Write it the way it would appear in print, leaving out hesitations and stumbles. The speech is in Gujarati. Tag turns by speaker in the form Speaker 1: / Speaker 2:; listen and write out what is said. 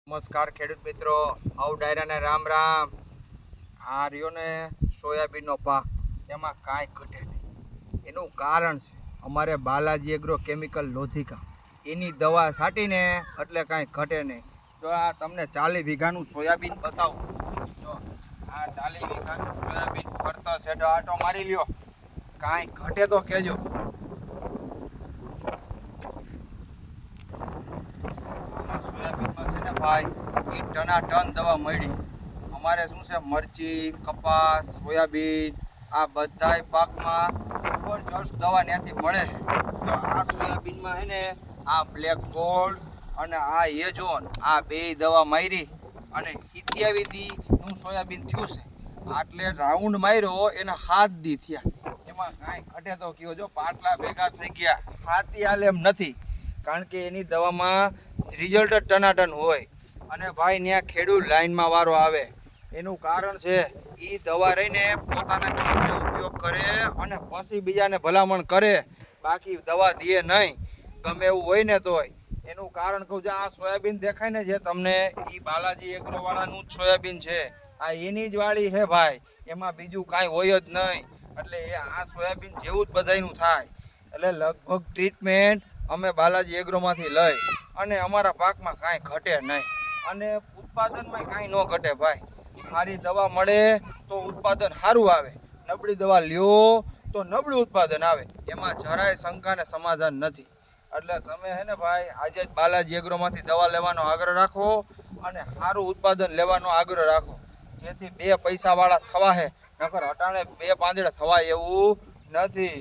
Speaker 1: નમસ્કાર ખેડૂત મિત્રો, આવ ડાયરાને રામ રામ. આ રહ્યો ને સોયાબીનનો પાક, એમાં કાંઈ ઘટે નહીં. એનું કારણ છે અમારે બાલાજી એગ્રો કેમિકલ લોધિકા, એની દવા છાંટીને એટલે કાંઈ ઘટે નહીં. જો આ તમને 40 વીઘાનું સોયાબીન બતાવું. જો આ 40 વીઘાનું સોયાબીન ફરતો સેટો આટો મારી લ્યો, કાંઈ ઘટે તો કહેજો. ભાઈ એ ટનાટન દવા મળી. અમારે શું છે, મરચી, કપાસ, સોયાબીન આ બધાય પાકમાં જબરજસ્ત દવા ત્યાંથી મળે છે. તો આ સોયાબીનમાં છે ને આ બ્લેક ગોલ્ડ અને આ એજોન આ બે દવા મારી અને 27 દીનું સોયાબીન થયું છે. આટલે રાઉન્ડ માર્યો એના 7 દી થયા. એમાં કાંઈ ઘટે તો કયો, જો પાટલા ભેગા થઈ ગયા, હાથી હાલ એમ નથી. કારણ કે એની દવામાં રિઝલ્ટ જ ટનાટન હોય. અને ભાઈ ત્યાં ખેડૂત લાઈનમાં વારો આવે. એનું કારણ છે એ દવા રહીને પોતાના ખેતરે ઉપયોગ કરે અને પછી બીજાને ભલામણ કરે, બાકી દવા દે નહીં, ગમે એવું હોય ને તોય. એનું કારણ કહું, આ સોયાબીન દેખાય ને જે તમને, એ બાલાજી એગ્રો વાળાનું જ સોયાબીન છે. આ એની જ વાળી છે ભાઈ, એમાં બીજું કાંઈ હોય જ નહીં. એટલે એ આ સોયાબીન જેવું જ બધાયનું થાય. એટલે લગભગ ટ્રીટમેન્ટ અમે બાલાજી એગ્રોમાંથી લઈ અને અમારા પાકમાં કાંઈ ઘટે નહીં. અને ઉત્પાદનમાં કાંઈ ન ઘટે ભાઈ. સારી દવા મળે તો ઉત્પાદન સારું આવે, નબળી દવા લ્યો તો નબળું ઉત્પાદન આવે. એમાં જરાય શંકાને સમાધાન નથી. એટલે તમે હે ને ભાઈ આજે જ બાલાજી એગ્રોમાંથી દવા લેવાનો આગ્રહ રાખો અને સારું ઉત્પાદન લેવાનો આગ્રહ રાખો, જેથી 2 પૈસાવાળા થવા હે. નકર અટાણે 2 પાંદડે થવાય એવું નથી.